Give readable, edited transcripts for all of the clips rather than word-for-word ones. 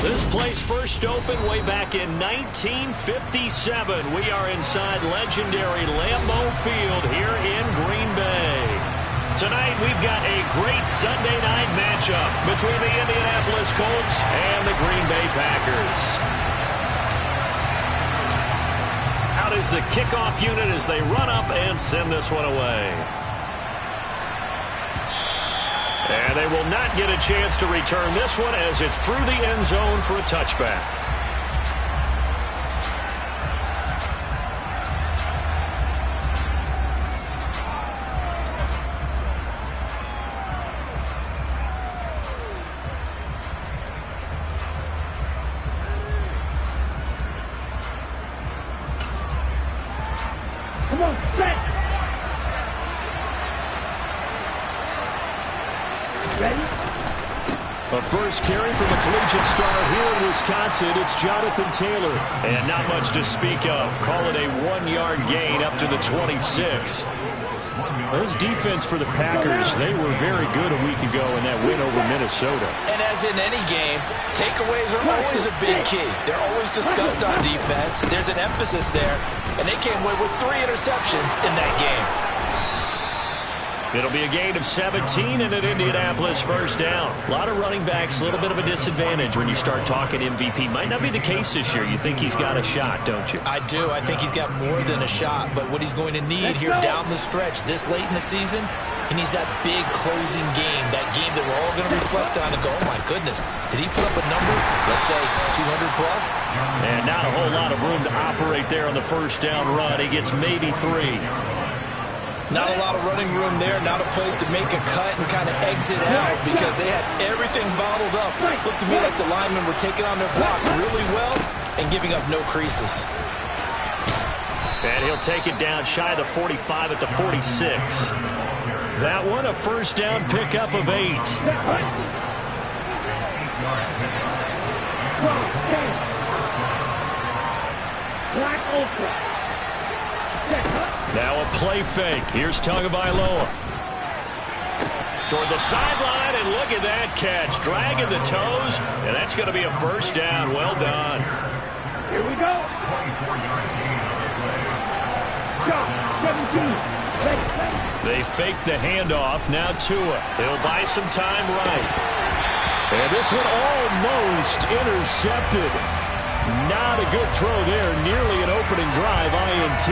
This place first opened way back in 1957. We are inside legendary Lambeau Field here in Green Bay. Tonight we've got a great Sunday night matchup between the Indianapolis Colts and the Green Bay Packers. Out is the kickoff unit as they run up and send this one away. And they will not get a chance to return this one as it's through the end zone for a touchback. Come on, set! Ready? A first carry from a collegiate star here in Wisconsin. It's Jonathan Taylor. And not much to speak of. Call it a 1-yard gain up to the 26. This defense for the Packers, they were very good a week ago in that win over Minnesota. And as in any game, takeaways are always a big key. They're always discussed on defense. There's an emphasis there, and they came away with 3 interceptions in that game. It'll be a gain of 17 and an Indianapolis first down. A lot of running backs, a little bit of a disadvantage when you start talking MVP. Might not be the case this year. You think he's got a shot, don't you? I do. I think he's got more than a shot. But what he's going to need here down the stretch this late in the season, he needs that big closing game, that game that we're all going to reflect on and go, oh, my goodness, did he put up a number, let's say, 200 plus? And not a whole lot of room to operate there on the first down run. He gets maybe 3. Not a lot of running room there, not a place to make a cut and kind of exit out because they had everything bottled up. It looked to me like the linemen were taking on their blocks really well and giving up no creases. And he'll take it down shy of the 45 at the 46. That one a first down pickup of 8. Now a play fake. Here's Tagovailoa. Toward the sideline, and look at that catch. Dragging the toes, and that's going to be a first down. Well done. Here we go. They fake the handoff. Now Tua. He'll buy some time right. And this one almost intercepted. Not a good throw there. Nearly an opening drive INT.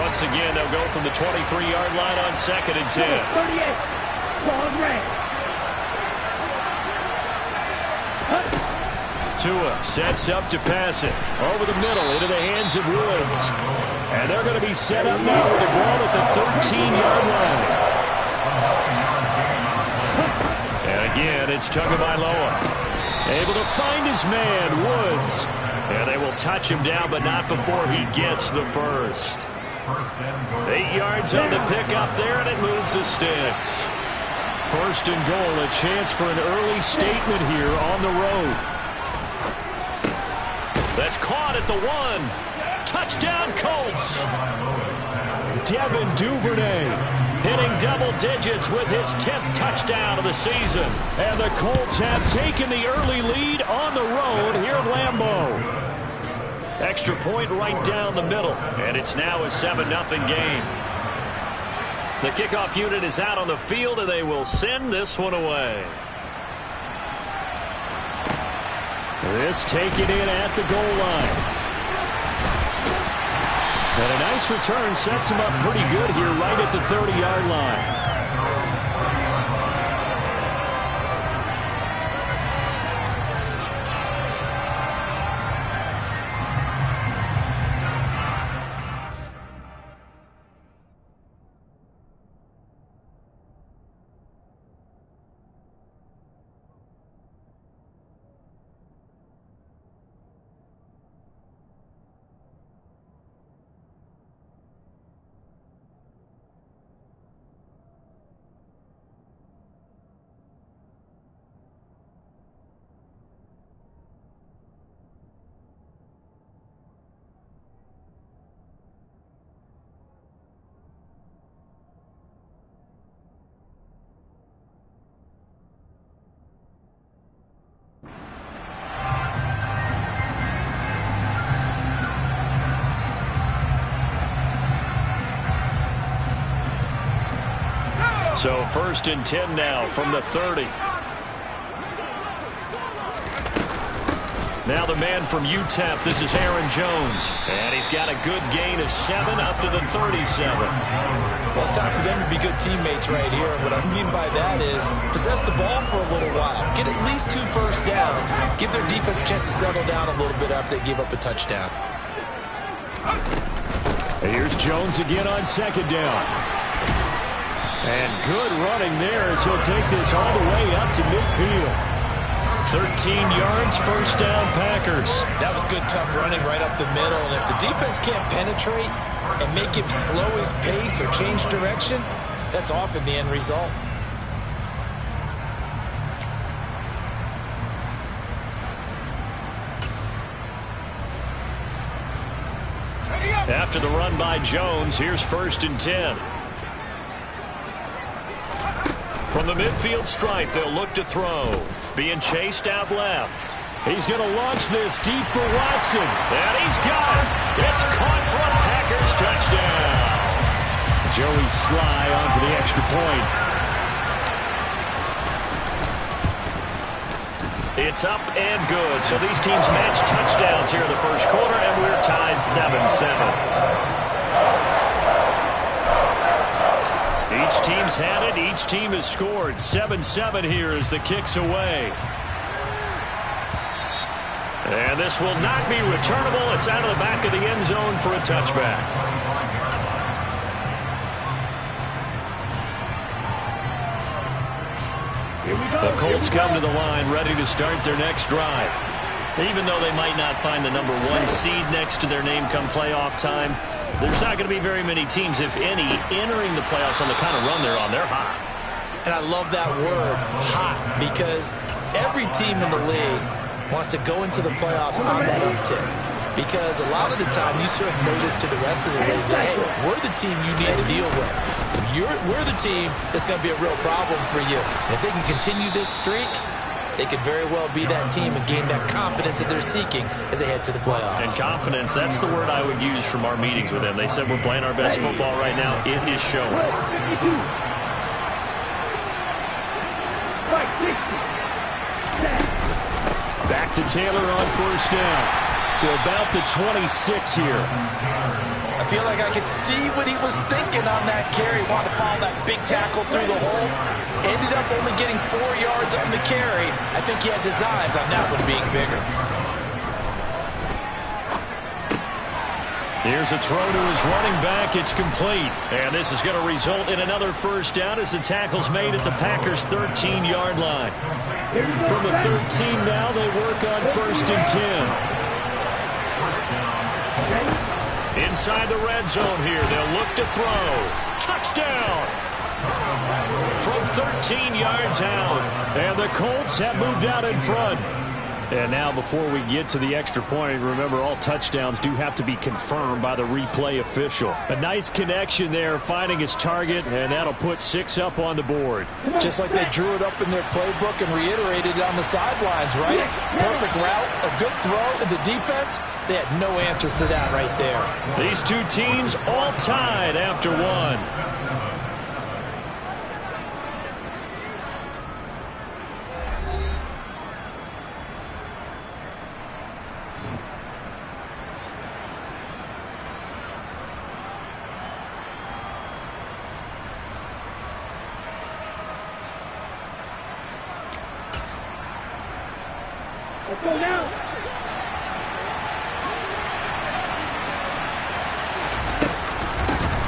Once again, they'll go from the 23-yard line on 2nd and 10. 38. Ball red. Tua sets up to pass it. Over the middle into the hands of Woods. And they're going to be set up now with the ball at the 13-yard line. And again, it's Tagovailoa. Able to find his man, Woods. And they will touch him down, but not before he gets the first. 8 yards on the pickup there, and it moves the sticks. First and goal, a chance for an early statement here on the road. That's caught at the 1. Touchdown, Colts. Devin Duvernay hitting double digits with his 10th touchdown of the season. And the Colts have taken the early lead on the road here at Lambeau. Extra point right down the middle, and it's now a 7-0 game. The kickoff unit is out on the field, and they will send this one away. This taken in at the goal line. And a nice return sets him up pretty good here right at the 30-yard line. So 1st and 10 now from the 30. Now the man from UTEP, this is Aaron Jones. And he's got a good gain of 7 up to the 37. Well, it's time for them to be good teammates right here. And what I mean by that is possess the ball for a little while. Get at least 2 first downs. Give their defense a chance to settle down a little bit after they give up a touchdown. Here's Jones again on 2nd down. And good running there as he'll take this all the way up to midfield. 13 yards, 1st down, Packers. That was good, tough running right up the middle. And if the defense can't penetrate and make him slow his pace or change direction, that's often the end result. After the run by Jones, here's 1st and 10. From the midfield stripe, they'll look to throw. Being chased out left. He's going to launch this deep for Watson. And he's got it. It's caught for a Packers touchdown. Joey Sly on for the extra point. It's up and good. So these teams match touchdowns here in the 1st quarter, and we're tied 7-7. Each team's had it. Each team has scored. 7-7 here as the kick's away. And this will not be returnable. It's out of the back of the end zone for a touchback. The Colts come to the line ready to start their next drive. Even though they might not find the number 1 seed next to their name come playoff time, there's not going to be very many teams, if any, entering the playoffs on the kind of run they're on. They're hot. And I love that word, hot, because every team in the league wants to go into the playoffs on that uptick. Because a lot of the time you serve notice to the rest of the league that, hey, we're the team you need to deal with. We're the team that's going to be a real problem for you. And if they can continue this streak, they could very well be that team and gain that confidence that they're seeking as they head to the playoffs. And confidence, that's the word I would use from our meetings with them. They said we're playing our best football right now. It is showing. Back to Taylor on 1st down. To about the 26 here. I feel like I could see what he was thinking on that carry. Wanted to follow that big tackle through the hole. Ended up only getting 4 yards on the carry. I think he had designs on that one being bigger. Here's a throw to his running back. It's complete. And this is going to result in another 1st down as the tackle's made at the Packers' 13-yard line. From the 13 now, they work on 1st and 10. Inside the red zone here, they'll look to throw. Touchdown! From 13 yards out. And the Colts have moved out in front. And now before we get to the extra point, remember all touchdowns do have to be confirmed by the replay official. A nice connection there, finding his target, and that'll put 6 up on the board. Just like they drew it up in their playbook and reiterated it on the sidelines, right? Perfect route, a good throw, and the defense, they had no answer for that right there. These two teams all tied after 1. Let's go now.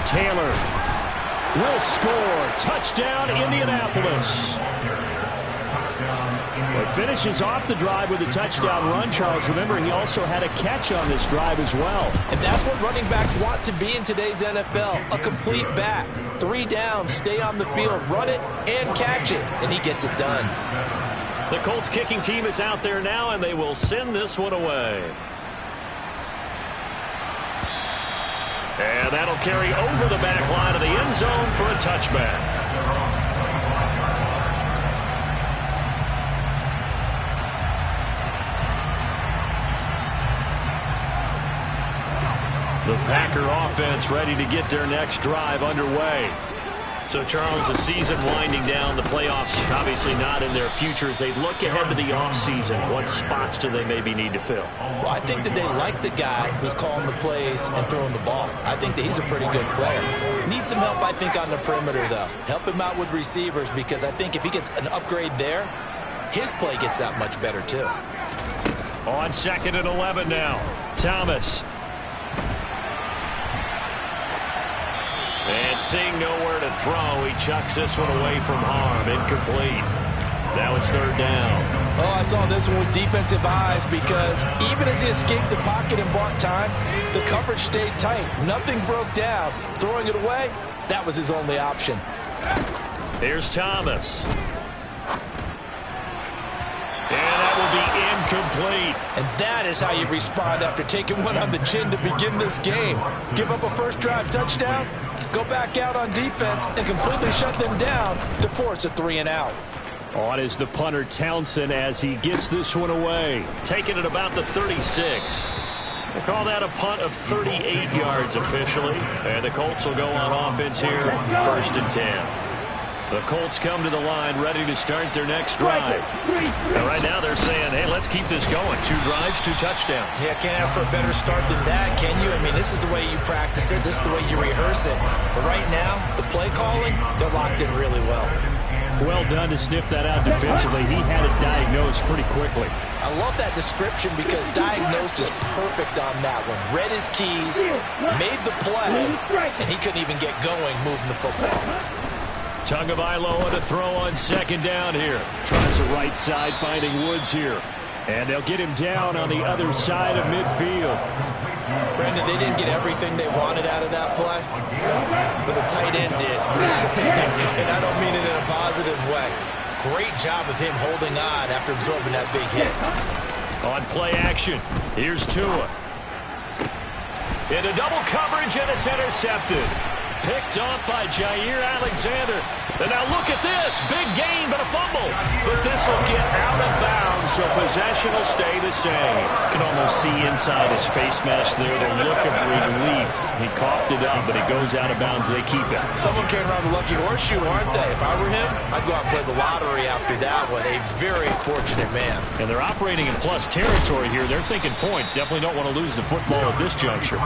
Taylor will score. Touchdown, Indianapolis. But finishes off the drive with a touchdown run, Charles. Remember, he also had a catch on this drive as well. And that's what running backs want to be in today's NFL. A complete back. 3 downs, stay on the field, run it, and catch it. And he gets it done. The Colts kicking team is out there now, and they will send this one away. And that'll carry over the back line of the end zone for a touchback. The Packer offense ready to get their next drive underway. So, Charles, the season winding down, the playoffs obviously not in their future. As they look ahead to the offseason, what spots do they maybe need to fill? Well, I think that they like the guy who's calling the plays and throwing the ball. I think that he's a pretty good player. Needs some help, I think, on the perimeter, though. Help him out with receivers, because I think if he gets an upgrade there, his play gets that much better, too. On 2nd and 11 now. Thomas. And seeing nowhere to throw, he chucks this one away from harm. Incomplete. Now it's 3rd down. Oh, I saw this one with defensive eyes, because even as he escaped the pocket and bought time, the coverage stayed tight. Nothing broke down. Throwing it away, that was his only option. Here's Thomas. And that will be incomplete. And that is how you respond after taking one on the chin to begin this game. Give up a first-drive touchdown, go back out on defense, and completely shut them down to force a 3-and-out. On is the punter, Townsend, as he gets this one away. Taking it about the 36. We'll call that a punt of 38 yards officially. And the Colts will go on offense here, 1st and 10. The Colts come to the line ready to start their next drive. And right now they're saying, hey, let's keep this going. 2 drives, 2 touchdowns. Yeah, can't ask for a better start than that, can you? I mean, this is the way you practice it. This is the way you rehearse it. But right now, the play calling, they're locked in really well. Well done to sniff that out defensively. He had it diagnosed pretty quickly. I love that description, because diagnosed is perfect on that one. Read his keys, made the play, and he couldn't even get going moving the football. Tagovailoa to throw on 2nd down here. Tries the right side, finding Woods here. And they'll get him down on the other side of midfield. Brandon, they didn't get everything they wanted out of that play, but the tight end did. And I don't mean it in a positive way. Great job of him holding on after absorbing that big hit. On play action, here's Tua. Into double coverage, and it's intercepted. Picked off by Jair Alexander. And now look at this. Big gain, but a fumble. But this will get out of bounds, so possession will stay the same. You can almost see inside his face mask there the look of relief. He coughed it up, but it goes out of bounds. They keep it. Someone carrying around the lucky horseshoe, aren't they? If I were him, I'd go out and play the lottery after that one. A very fortunate man. And they're operating in plus territory here. They're thinking points. Definitely don't want to lose the football at this juncture.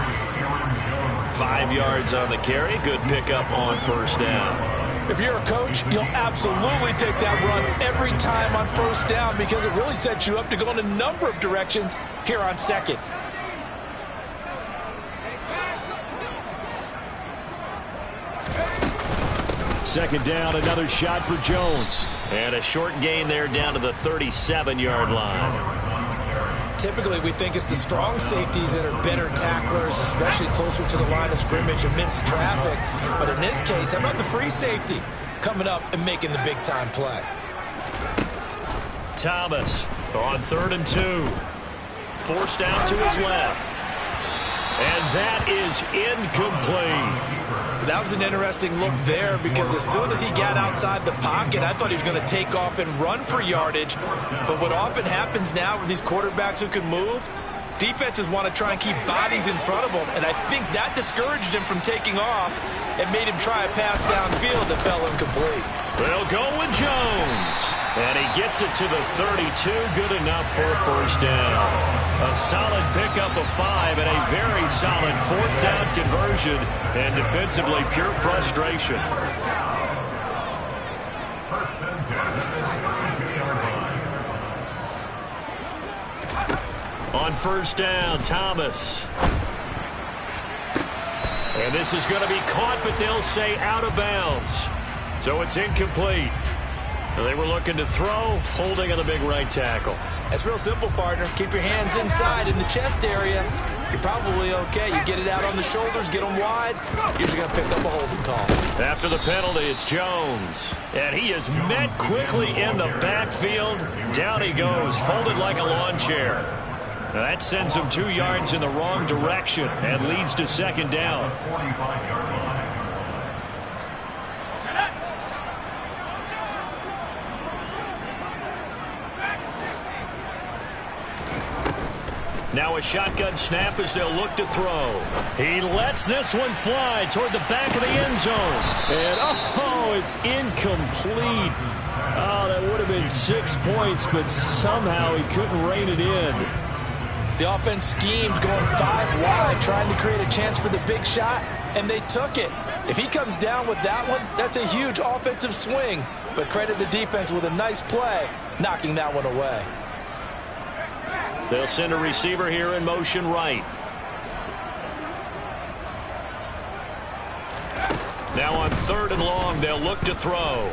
5 yards on the carry. Good pickup on 1st down. If you're a coach, you'll absolutely take that run every time on 1st down, because it really sets you up to go in a number of directions here on 2nd. Second down, another shot for Jones. And a short gain there down to the 37-yard line. Typically, we think it's the strong safeties that are better tacklers, especially closer to the line of scrimmage amidst traffic. But in this case, how about the free safety coming up and making the big-time play? Thomas on 3rd and 2. Forced out to his left. And that is incomplete. That was an interesting look there, because as soon as he got outside the pocket, I thought he was going to take off and run for yardage. But what often happens now with these quarterbacks who can move, defenses want to try and keep bodies in front of them, and I think that discouraged him from taking off and made him try a pass downfield that fell incomplete. They'll go with Jones. And he gets it to the 32. Good enough for a 1st down. A solid pickup of 5 and a very solid 4th down conversion. And defensively, pure frustration. On 1st down, Thomas. And this is going to be caught, but they'll say out of bounds. So it's incomplete. They were looking to throw, holding on the big right tackle. That's real simple, partner. Keep your hands inside in the chest area. You're probably okay. You get it out on the shoulders, get them wide. Usually going to pick up a holding call. After the penalty, it's Jones. And he is met quickly in the backfield. Down he goes, folded like a lawn chair. Now that sends him 2 yards in the wrong direction and leads to 2nd down. Now a shotgun snap as they'll look to throw. He lets this one fly toward the back of the end zone. And, oh, it's incomplete. Oh, that would have been 6 points, but somehow he couldn't rein it in. The offense schemed going 5 wide, trying to create a chance for the big shot, and they took it. If he comes down with that one, that's a huge offensive swing. But credit the defense with a nice play, knocking that one away. They'll send a receiver here in motion right. Now on 3rd and long, they'll look to throw.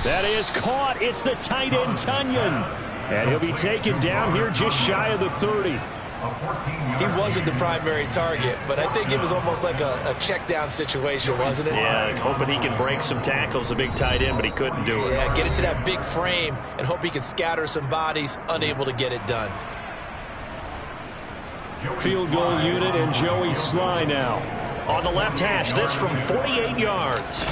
That is caught. It's the tight end, Tunyon. And he'll be taken down here just shy of the 30. He wasn't the primary target, but I think it was almost like a check down situation, wasn't it? Yeah, hoping he can break some tackles, a big tight end, but he couldn't do it. Yeah, get into that big frame and hope he can scatter some bodies, unable to get it done. Field goal unit and Joey Sly now. On the left hash, this from 48 yards.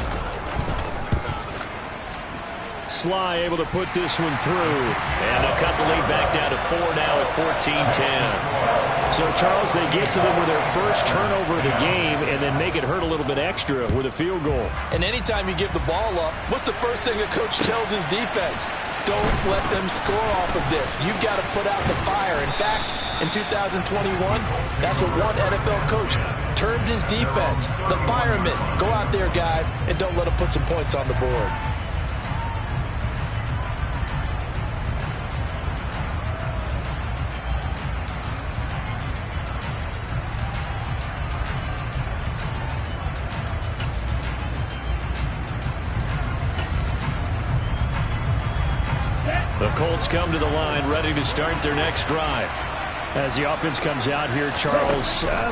Sly able to put this one through. And they'll cut the lead back down to 4 now at 14-10. So, Charles, they get to them with their first turnover of the game and then make it hurt a little bit extra with a field goal. And anytime you give the ball up, what's the first thing a coach tells his defense? Don't let them score off of this. You've got to put out the fire. In fact, in 2021, that's what one NFL coach termed his defense. The firemen. Go out there, guys, and don't let them put some points on the board. The Colts come to the line ready to start their next drive. As the offense comes out here, Charles,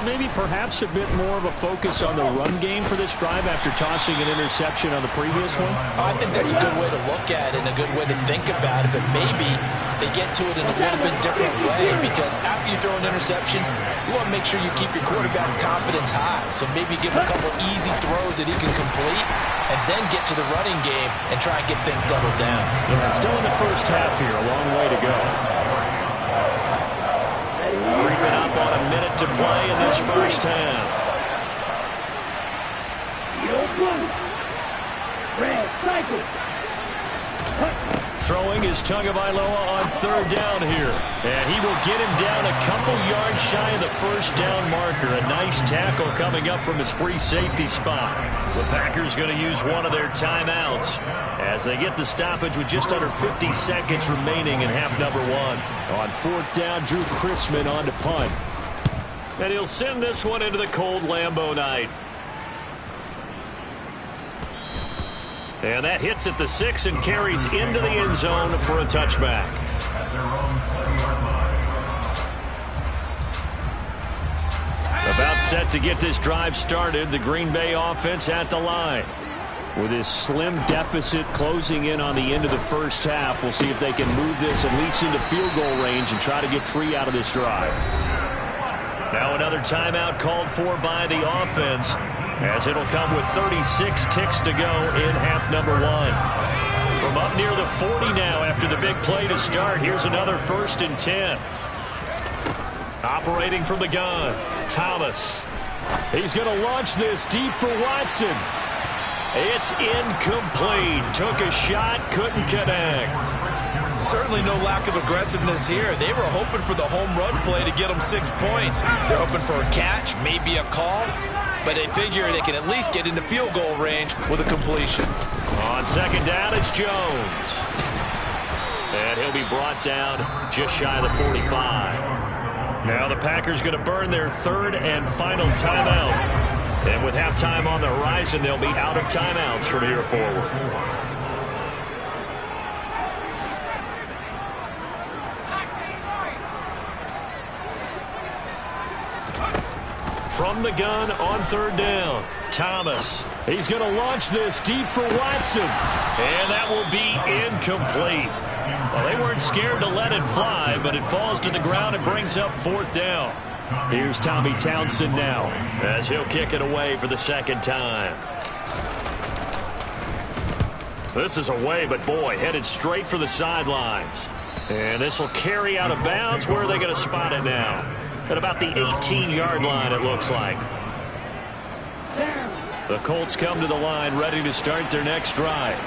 maybe perhaps a bit more of a focus on the run game for this drive after tossing an interception on the previous one? I think that's a good way to look at it and a good way to think about it, but maybe they get to it in a little bit different way because after you throw an interception, you want to make sure you keep your quarterback's confidence high. So maybe give him a couple easy throws that he can complete and then get to the running game and try and get things settled down. Yeah, still in the first half here, a long way to go. Creeping up on a minute to play in this first half. Red cycle. Throwing is Tagovailoa on 3rd down here. And he will get him down a couple yards shy of the first down marker. A nice tackle coming up from his free safety spot. The Packers going to use one of their timeouts as they get the stoppage with just under 50 seconds remaining in half number 1. On 4th down, Drew Chrisman on to punt. And he'll send this one into the cold Lambeau night. And that hits at the 6 and carries into the end zone for a touchback. About set to get this drive started, the Green Bay offense at the line. With his slim deficit closing in on the end of the first half, we'll see if they can move this at least into field goal range and try to get 3 out of this drive. Now another timeout called for by the offense, as it'll come with 36 ticks to go in half number 1. From up near the 40 now after the big play to start, here's another 1st and 10. Operating from the gun, Thomas. He's going to launch this deep for Watson. It's incomplete. Took a shot, couldn't connect. Certainly no lack of aggressiveness here. They were hoping for the home run play to get them 6 points. They're hoping for a catch, maybe a call, but they figure they can at least get into field goal range with a completion. On 2nd down, it's Jones. And he'll be brought down just shy of the 45. Now the Packers going to burn their 3rd and final timeout. And with halftime on the horizon, they'll be out of timeouts from here forward. From the gun on 3rd down, Thomas. He's going to launch this deep for Watson. And that will be incomplete. Well, they weren't scared to let it fly, but it falls to the ground and brings up 4th down. Here's Tommy Townsend now, as he'll kick it away for the 2nd time. This is away, but boy, headed straight for the sidelines. And this will carry out of bounds. Where are they going to spot it now? At about the 18-yard line, it looks like. The Colts come to the line ready to start their next drive.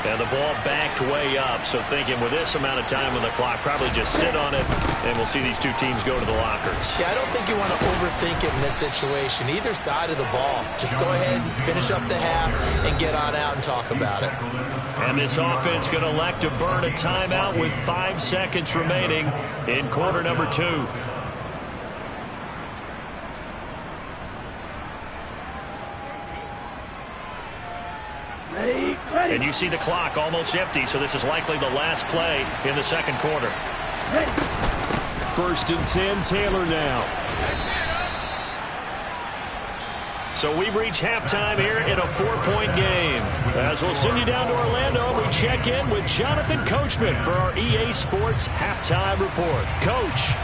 And the ball backed way up. So thinking with this amount of time on the clock, probably just sit on it, and we'll see these two teams go to the lockers. Yeah, I don't think you want to overthink it in this situation. Either side of the ball. Just go ahead, finish up the half, and get on out and talk about it. And this offense going to elect to burn a timeout with 5 seconds remaining in quarter number 2. Ready. And you see the clock almost empty, so this is likely the last play in the second quarter. Ready. 1st and 10, Taylor now. So we've reached halftime here in a 4-point game. As we'll send you down to Orlando, we check in with Jonathan Coachman for our EA Sports Halftime Report. Coach.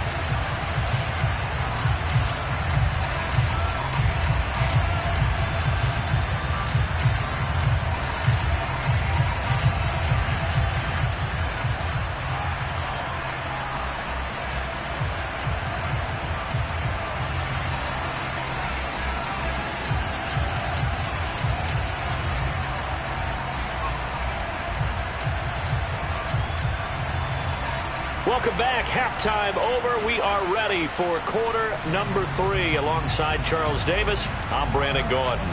Welcome back. Halftime over. We are ready for quarter number 3. Alongside Charles Davis, I'm Brandon Gordon.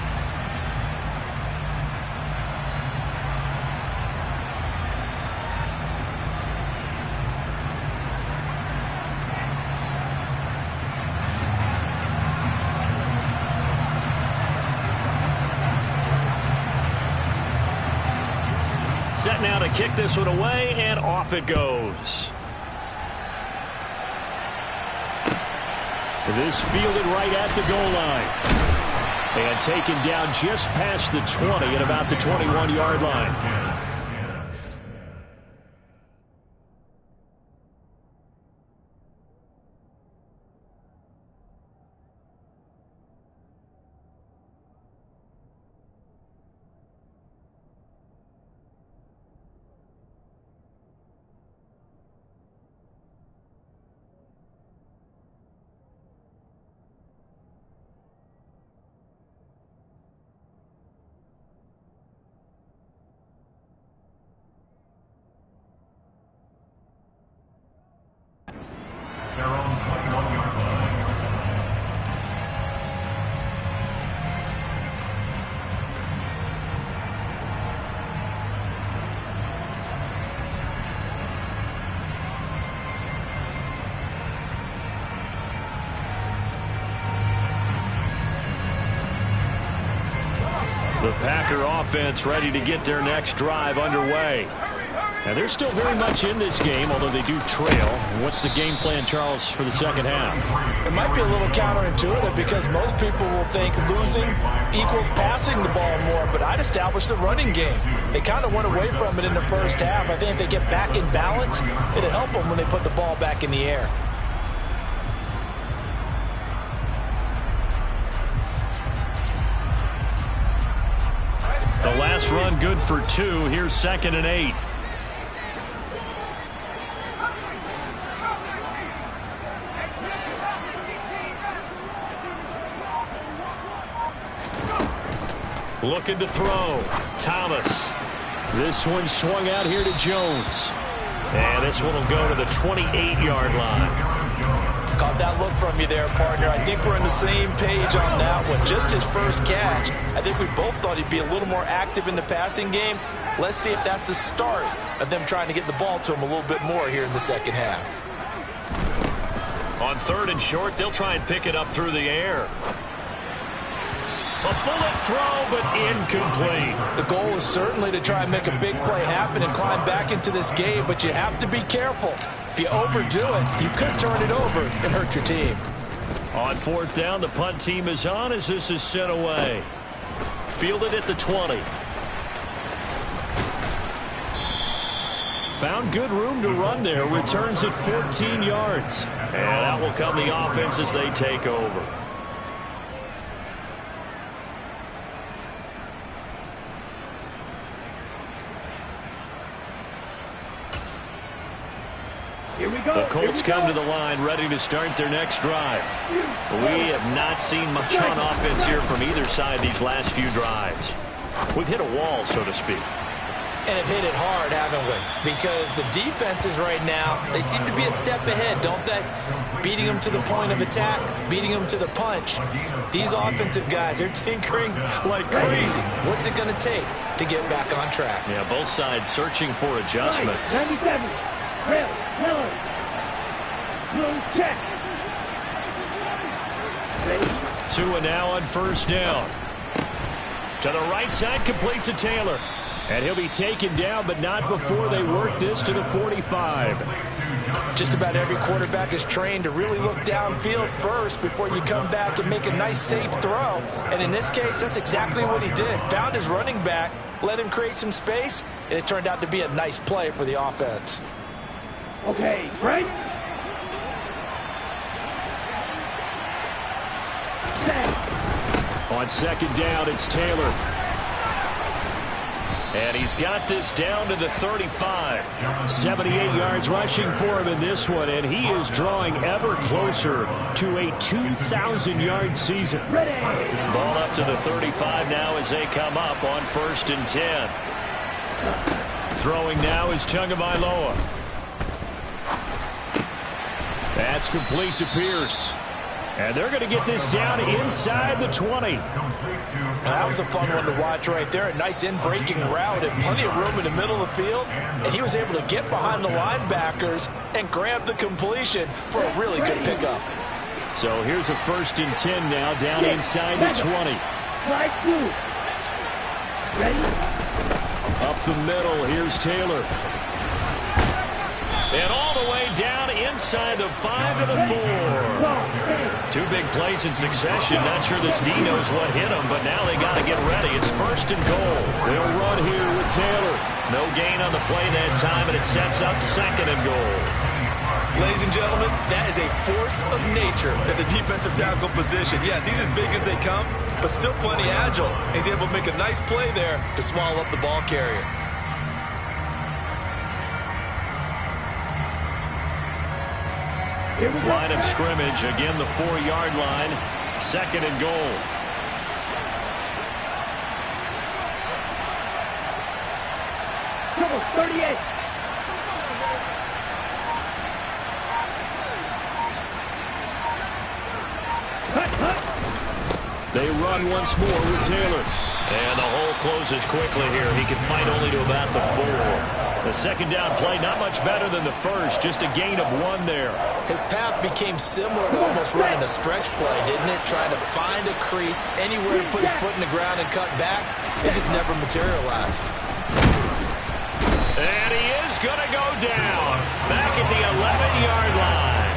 Set now to kick this one away, and off it goes. This fielded right at the goal line. And taken down just past the 20 at about the 21-yard line. The Packer offense ready to get their next drive underway. And they're still very much in this game, although they do trail. What's the game plan, Charles, for the second half? It might be a little counterintuitive because most people will think losing equals passing the ball more, but I'd establish the running game. They kind of went away from it in the first half. I think if they get back in balance, it'll help them when they put the ball back in the air. The last run good for 2. Here's 2nd and 8. Looking to throw. Thomas. This one swung out here to Jones. And this one will go to the 28-yard line. Caught that look from you there, partner. I think we're on the same page on that one. Just his first catch. I think we both thought he'd be a little more active in the passing game. Let's see if that's the start of them trying to get the ball to him a little bit more here in the second half. On 3rd and short, they'll try and pick it up through the air. A bullet throw, but incomplete. The goal is certainly to try and make a big play happen and climb back into this game, but you have to be careful. If you overdo it, you could turn it over and hurt your team. On 4th down, the punt team is on as this is sent away. Fielded at the 20. Found good room to run there. Returns at 14 yards. And out will come the offense as they take over. Here we go. The Colts come to the line ready to start their next drive. We have not seen much on offense here from either side these last few drives. We've hit a wall, so to speak. And have hit it hard, haven't we? Because the defenses right now, they seem to be a step ahead, don't they? Beating them to the point of attack, beating them to the punch. These offensive guys, they're tinkering like crazy. What's it going to take to get back on track? Yeah, both sides searching for adjustments. 97. Rail. Miller. Close check. Ready. 2 and now on first down. To the right side, complete to Taylor. And he'll be taken down, but not before they work this to the 45. Just about every quarterback is trained to really look downfield first before you come back and make a nice, safe throw. And in this case, that's exactly what he did. Found his running back, let him create some space, and it turned out to be a nice play for the offense. Okay, Frank. On second down, it's Taylor. And he's got this down to the 35. 78 yards rushing for him in this one, and he is drawing ever closer to a 2,000-yard season. Ball up to the 35 now as they come up on 1st and 10. Throwing now is Tagovailoa. That's complete to Pierce. And they're going to get this down inside the 20. That was a fun one to watch right there. A nice in-breaking route and plenty of room in the middle of the field. And he was able to get behind the linebackers and grab the completion for a really good pickup. So here's a 1st and 10 now down inside the 20. Slide through. Ready? Up the middle, here's Taylor. And all the way down inside the 5 to the 4. 2 big plays in succession. Not sure this D knows what hit him, but now they got to get ready. It's 1st and goal. They'll run here with Taylor. No gain on the play that time, and it sets up 2nd and goal. Ladies and gentlemen, that is a force of nature at the defensive tackle position. Yes, he's as big as they come, but still plenty agile. He's able to make a nice play there to swallow up the ball carrier. Line of scrimmage, again the 4-yard line, 2nd and goal. Trouble 38. They run once more with Taylor. And the hole closes quickly here. He can fight only to about the 4. The 2nd down play, not much better than the first. Just a gain of 1 there. His path became similar to almost running a stretch play, didn't it? Trying to find a crease, anywhere to put his foot in the ground and cut back. It just never materialized. And he is going to go down. Back at the 11-yard line.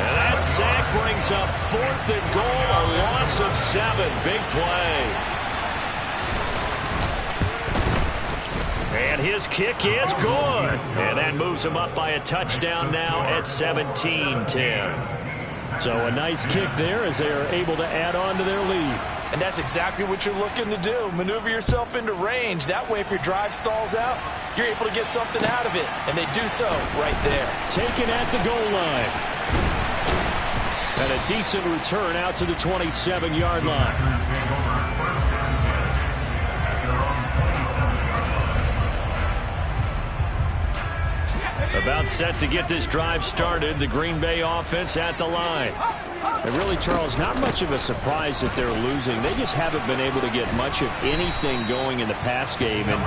And that sack brings up 4th and goal, a loss of 7. Big play. And his kick is good. And that moves him up by a touchdown now at 17-10. So a nice kick there as they are able to add on to their lead. And that's exactly what you're looking to do. Maneuver yourself into range. That way, if your drive stalls out, you're able to get something out of it. And they do so right there. Taken at the goal line. And a decent return out to the 27-yard line. About set to get this drive started. The Green Bay offense at the line. And really, Charles, not much of a surprise that they're losing. They just haven't been able to get much of anything going in the pass game. And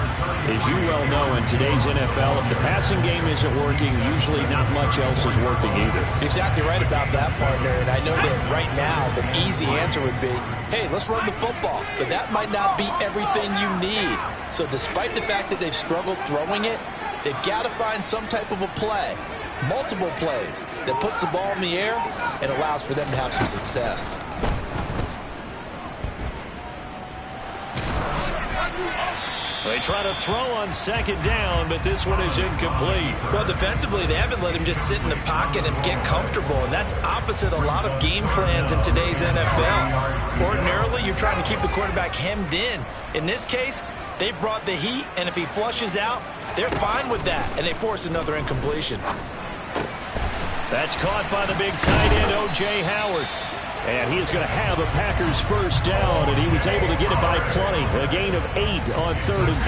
as you well know, in today's NFL, if the passing game isn't working, usually not much else is working either. Exactly right about that, partner. And I know that right now the easy answer would be, hey, let's run the football. But that might not be everything you need. So despite the fact that they've struggled throwing it, they've got to find some type of a play, multiple plays, that puts the ball in the air and allows for them to have some success. They try to throw on 2nd down, but this one is incomplete. Well, defensively, they haven't let him just sit in the pocket and get comfortable, and that's opposite a lot of game plans in today's NFL. Ordinarily, you're trying to keep the quarterback hemmed in. In this case, they brought the heat, and if he flushes out, they're fine with that, and they force another incompletion. That's caught by the big tight end, O.J. Howard. And he is going to have a Packers first down, and he was able to get it by plenty. A gain of 8 on 3rd and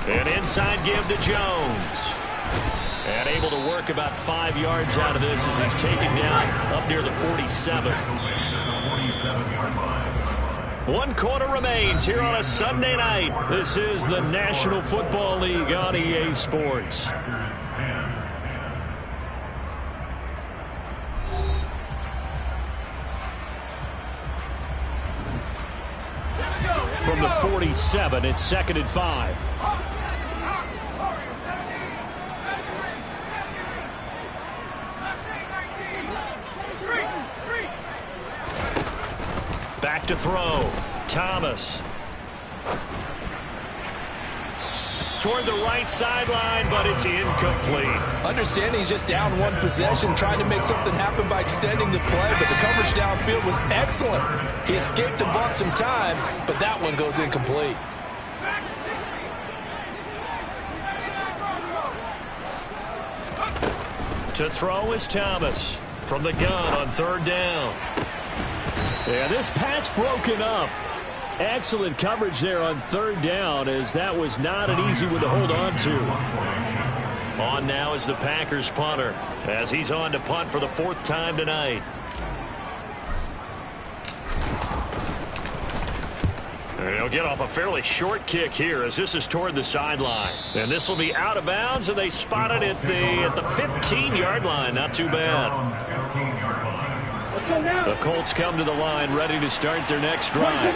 3. An inside give to Jones. And able to work about 5 yards out of this as he's taken down up near the 47. 1 quarter remains here on a Sunday night. This is the National Football League on EA Sports. From the 47, it's 2nd and 5. Back to throw. Thomas. Toward the right sideline, but it's incomplete. Understanding he's just down 1 possession, trying to make something happen by extending the play, but the coverage downfield was excellent. He escaped and bought some time, but that one goes incomplete. To throw is Thomas from the gun on 3rd down. Yeah, this pass broken up. Excellent coverage there on 3rd down, as that was not an easy one to hold on to. On now is the Packers punter, as he's on to punt for the 4th time tonight. And he'll get off a fairly short kick here, as this is toward the sideline. And this will be out of bounds, and they spot it at the 15-yard line. Not too bad. The Colts come to the line ready to start their next drive.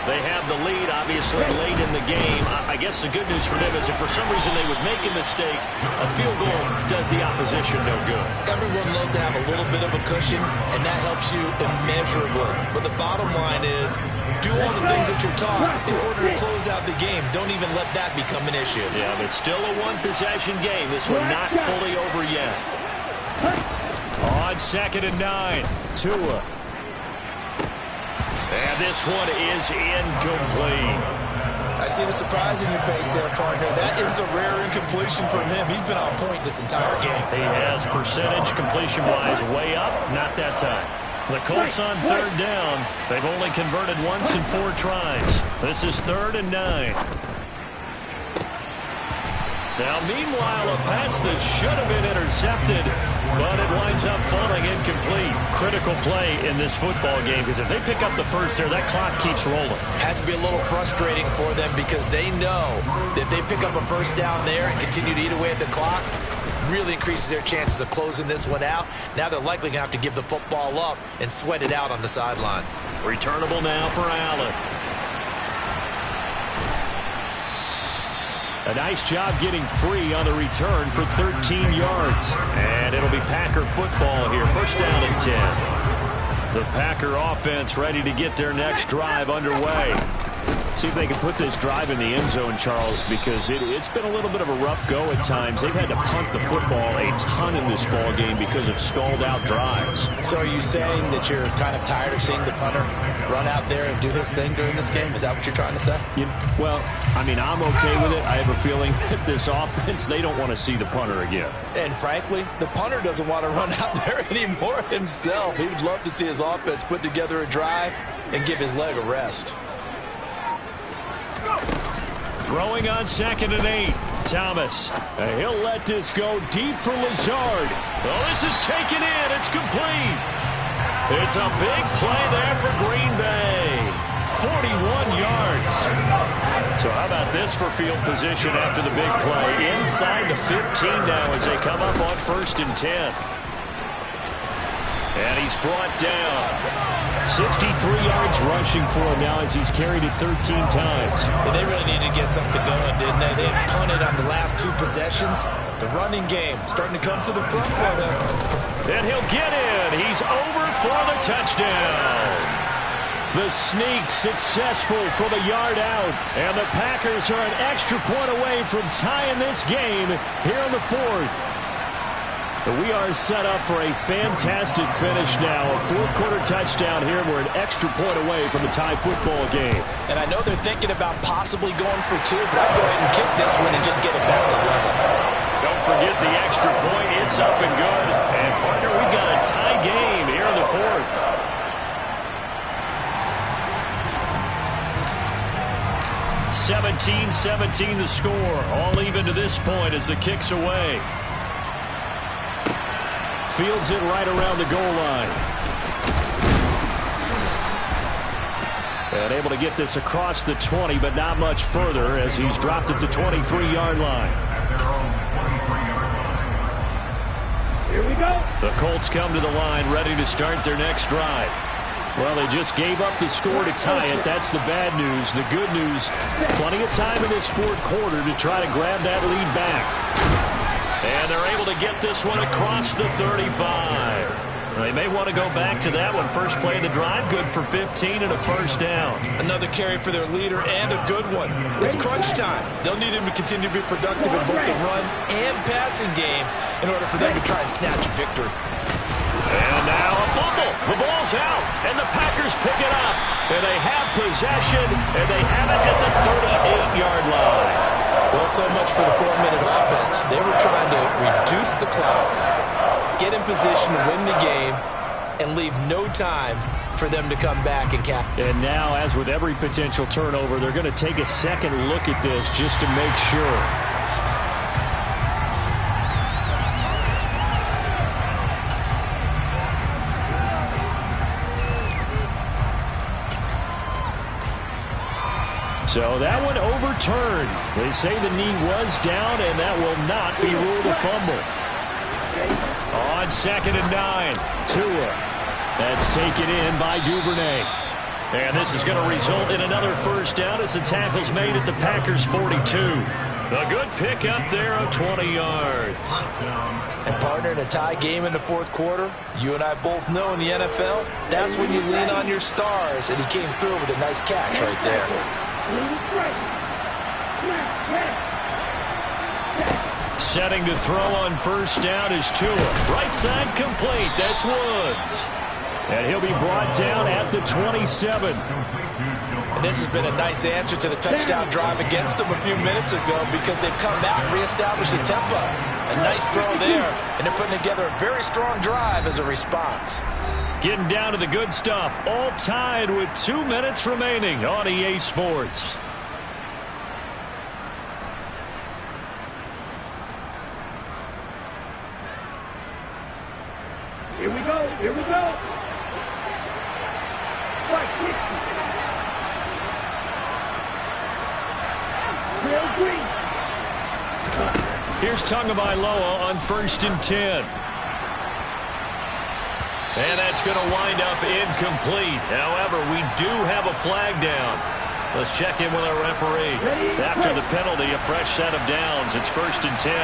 They have the lead, obviously, late in the game. I guess the good news for them is if for some reason they would make a mistake, a field goal does the opposition no good. Everyone loves to have a little bit of a cushion, and that helps you immeasurably. But the bottom line is, do all the things that you're taught in order to close out the game. Don't even let that become an issue. Yeah, but it's still a 1-possession game. This one not fully over yet. On 2nd and 9, Tua. And this one is incomplete. I see the surprise in your face there, partner. That is a rare incompletion from him. He's been on point this entire game. He has percentage completion-wise way up. Not that time. The Colts on 3rd down. They've only converted once in 4 tries. This is 3rd and 9. Now, meanwhile, a pass that should have been intercepted, but it winds up falling incomplete. Critical play in this football game, because if they pick up the first there, that clock keeps rolling. Has to be a little frustrating for them, because they know that if they pick up a first down there and continue to eat away at the clock, really increases their chances of closing this one out. Now they're likely going to have to give the football up and sweat it out on the sideline. Returnable now for Allen. A nice job getting free on the return for 13 yards. And it'll be Packer football here. First down and 10. The Packer offense ready to get their next drive underway. See if they can put this drive in the end zone, Charles, because it's been a little bit of a rough go at times. They've had to punt the football a ton in this ball game because of stalled-out drives. So are you saying that you're kind of tired of seeing the punter run out there and do his thing during this game? Is that what you're trying to say? Well, I mean, I'm okay with it. I have a feeling that this offense, they don't want to see the punter again. And frankly, the punter doesn't want to run out there anymore himself. He would love to see his offense put together a drive and give his leg a rest. Throwing on 2nd and 8. Thomas. He'll let this go deep for Lazard. Oh, this is taken in. It's complete. It's a big play there for Green Bay. 41 yards. So how about this for field position after the big play? Inside the 15 now as they come up on 1st and 10. And he's brought down. 63 yards rushing for him now as he's carried it 13 times. And they really needed to get something going, didn't they? They punted on the last 2 possessions. The running game starting to come to the front for them. And he'll get in. He's over for the touchdown. The sneak successful from a yard out. And the Packers are an extra point away from tying this game here in the 4th. We are set up for a fantastic finish now. A fourth-quarter touchdown here. We're an extra point away from a tie football game. And I know they're thinking about possibly going for two, but I'd go ahead and kick this one and just get it back to level. Don't forget the extra point. It's up and good. And, partner, we've got a tie game here in the fourth. (17-17) the score. All even to this point as the kick's away. Fields it right around the goal line. And able to get this across the 20, but not much further as he's dropped it to 23-yard line. Here we go. The Colts come to the line ready to start their next drive. Well, they just gave up the score to tie it. That's the bad news. The good news, plenty of time in this fourth quarter to try to grab that lead back. And they're able to get this one across the 35. They may want to go back to that one. First play of the drive, good for 15 and a first down. Another carry for their leader and a good one. It's crunch time. They'll need him to continue to be productive in both the run and passing game in order for them to try and snatch a victory. And now a fumble. The ball's out, and the Packers pick it up. And they have possession, and they have it at the 38-yard line. Well, so much for the 4-minute offense. They were trying to reduce the clock, get in position to win the game, and leave no time for them to come back and cap. And now, as with every potential turnover, they're going to take a second look at this just to make sure. So that one overturned. They say the knee was down, and that will not be ruled a fumble. On 2nd and 9, Tua. That's taken in by Duvernay. And this is going to result in another first down as the tackle's made at the Packers' 42. A good pick up there of 20 yards. And, partner, in a tie game in the fourth quarter, you and I both know in the NFL, that's when you lean on your stars, and he came through with a nice catch right there. Setting to throw on first down is Tua. Right side complete. That's Woods. And he'll be brought down at the 27. And this has been a nice answer to the touchdown drive against them a few minutes ago because they've come back and reestablished the tempo. A nice throw there, and they're putting together a very strong drive as a response. Getting down to the good stuff. All tied with 2 minutes remaining on EA Sports. Here we go. Here we go. Here's Tagovailoa on 1st and 10. And that's going to wind up incomplete. However, we do have a flag down. Let's check in with our referee. After the penalty, a fresh set of downs. It's 1st and 10.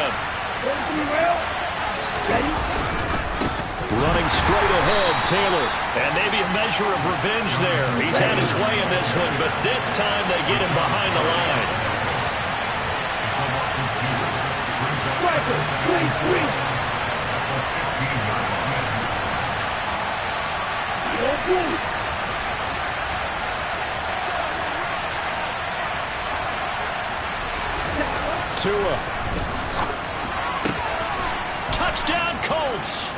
Running straight ahead, Taylor. And maybe a measure of revenge there. He's had his way in this one, but this time they get him behind the line. Tua. Touchdown, Colts.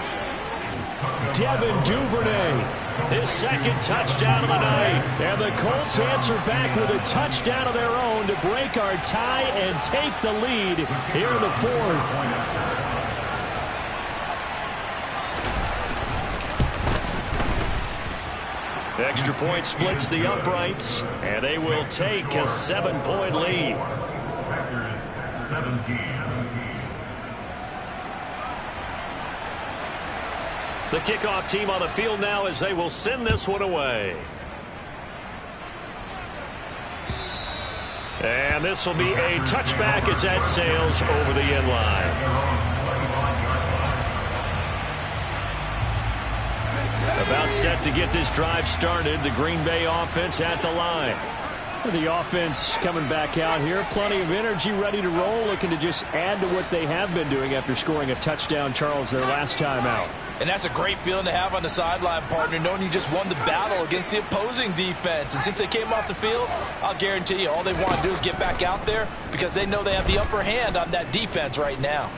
Devin Duvernay, his second touchdown of the night. And the Colts answer back with a touchdown of their own to break our tie and take the lead here in the fourth. Extra point splits the uprights, and they will take a 7-point lead. Packers 17. The kickoff team on the field now as they will send this one away. And this will be a touchback as that sails over the end line. About set to get this drive started. The Green Bay offense at the line. The offense coming back out here. Plenty of energy, ready to roll, looking to just add to what they have been doing after scoring a touchdown, Charles, their last time out. And that's a great feeling to have on the sideline, partner, knowing you just won the battle against the opposing defense. And since they came off the field, I'll guarantee you all they want to do is get back out there because they know they have the upper hand on that defense right now.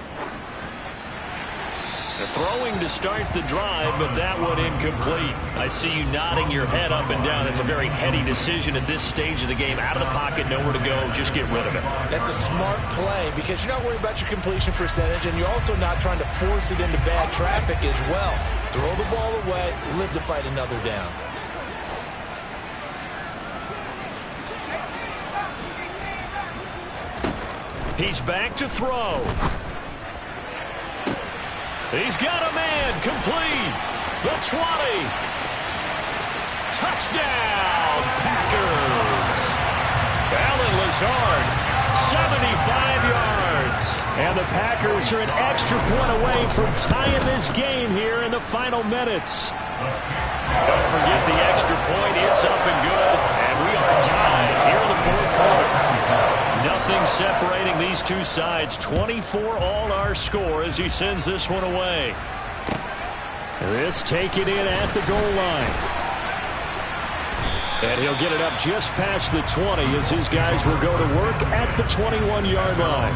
They're throwing to start the drive, but that one incomplete. I see you nodding your head up and down. It's a very heady decision at this stage of the game. Out of the pocket, nowhere to go. Just get rid of it. That's a smart play because you're not worried about your completion percentage, and you're also not trying to force it into bad traffic as well. Throw the ball away, live to fight another down. He's back to throw. He's got a man, complete. The 20. Touchdown, Packers. Alan Lazard, 75 yards. And the Packers are an extra point away from tying this game here in the final minutes. Don't forget the extra point. It's up and good. And we are tied here in the fourth quarter. Nothing separating these two sides. 24 all our score as he sends this one away. This taken in at the goal line. And he'll get it up just past the 20 as his guys will go to work at the 21-yard line.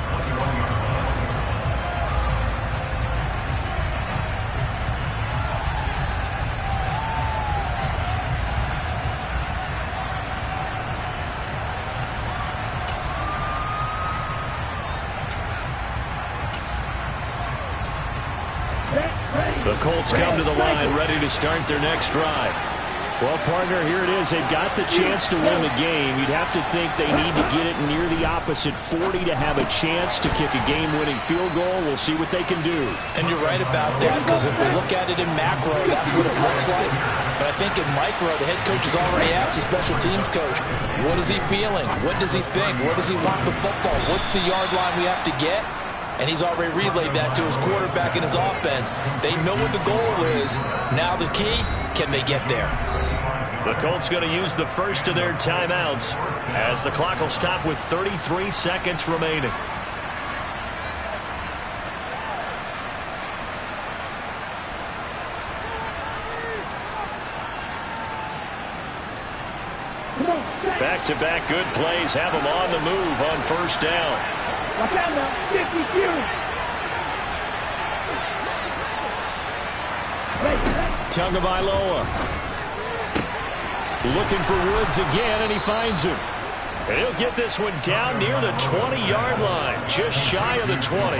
The Colts come to the line, ready to start their next drive. Well, partner, here it is. They've got the chance to win the game. You'd have to think they need to get it near the opposite 40 to have a chance to kick a game-winning field goal. We'll see what they can do. And you're right about that, because if we look at it in macro, that's what it looks like. But I think in micro, the head coach has already asked the special teams coach, what is he feeling? What does he think? Where does he want the football? What's the yard line we have to get? And he's already relayed that to his quarterback and his offense. They know what the goal is. Now the key, can they get there? The Colts going to use the first of their timeouts as the clock will stop with 33 seconds remaining. Back-to-back good plays have them on the move on first down. Watch out now, 50 Tagovailoa looking for Woods again, and he finds him. And he'll get this one down near the 20-yard line, just shy of the 20.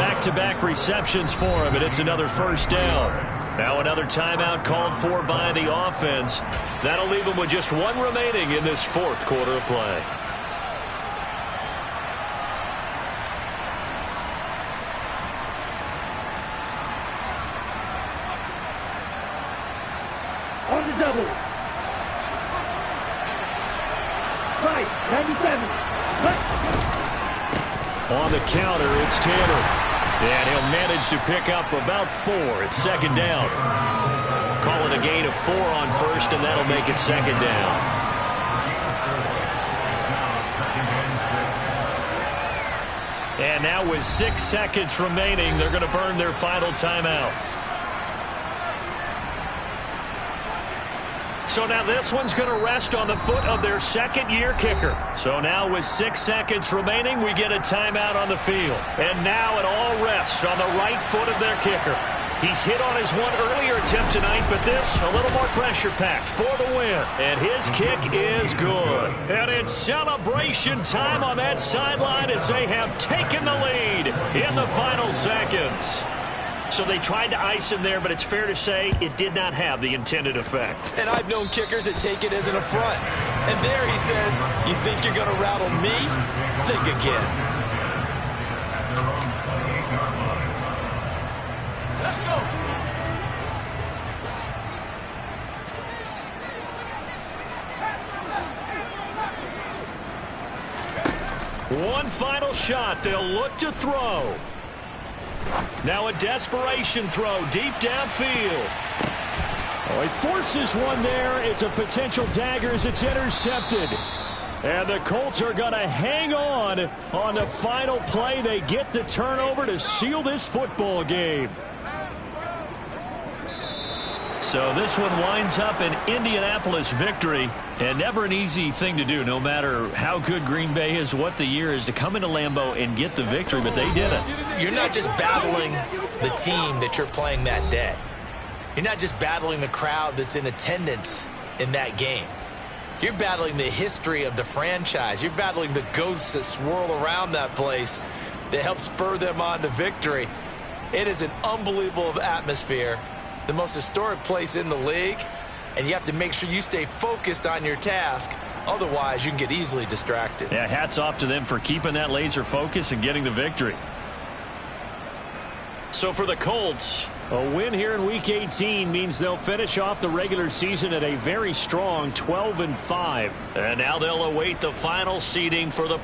Back-to-back receptions for him, and it's another first down. Now another timeout called for by the offense. That'll leave them with just one remaining in this fourth quarter of play. On the double. Right, 97. On the counter, it's Tanner. And he'll manage to pick up about 4. It's second down. Call it a gain of 4 on first, and that'll make it second down. And now with 6 seconds remaining, they're going to burn their final timeout. So now this one's going to rest on the foot of their second-year kicker. So now with 6 seconds remaining, we get a timeout on the field. And now it all rests on the right foot of their kicker. He's hit on his one earlier attempt tonight, but this a little more pressure-packed for the win. And his kick is good. And it's celebration time on that sideline as they have taken the lead in the final seconds. So they tried to ice him there, but it's fair to say it did not have the intended effect. And I've known kickers that take it as an affront. And there he says, you think you're going to rattle me? Think again. Let's go. One final shot. They'll look to throw. Now a desperation throw deep downfield. Oh, he forces one there. It's a potential dagger as it's intercepted. And the Colts are going to hang on the final play. They get the turnover to seal this football game. So this one winds up an Indianapolis victory, and never an easy thing to do, no matter how good Green Bay is, what the year is, to come into Lambeau and get the victory, but they did it. You're not just battling the team that you're playing that day. You're not just battling the crowd that's in attendance in that game. You're battling the history of the franchise. You're battling the ghosts that swirl around that place that help spur them on to victory. It is an unbelievable atmosphere, the most historic place in the league, and you have to make sure you stay focused on your task. Otherwise, you can get easily distracted. Yeah, hats off to them for keeping that laser focus and getting the victory. So for the Colts, a win here in Week 18 means they'll finish off the regular season at a very strong 12-5. And now they'll await the final seeding for the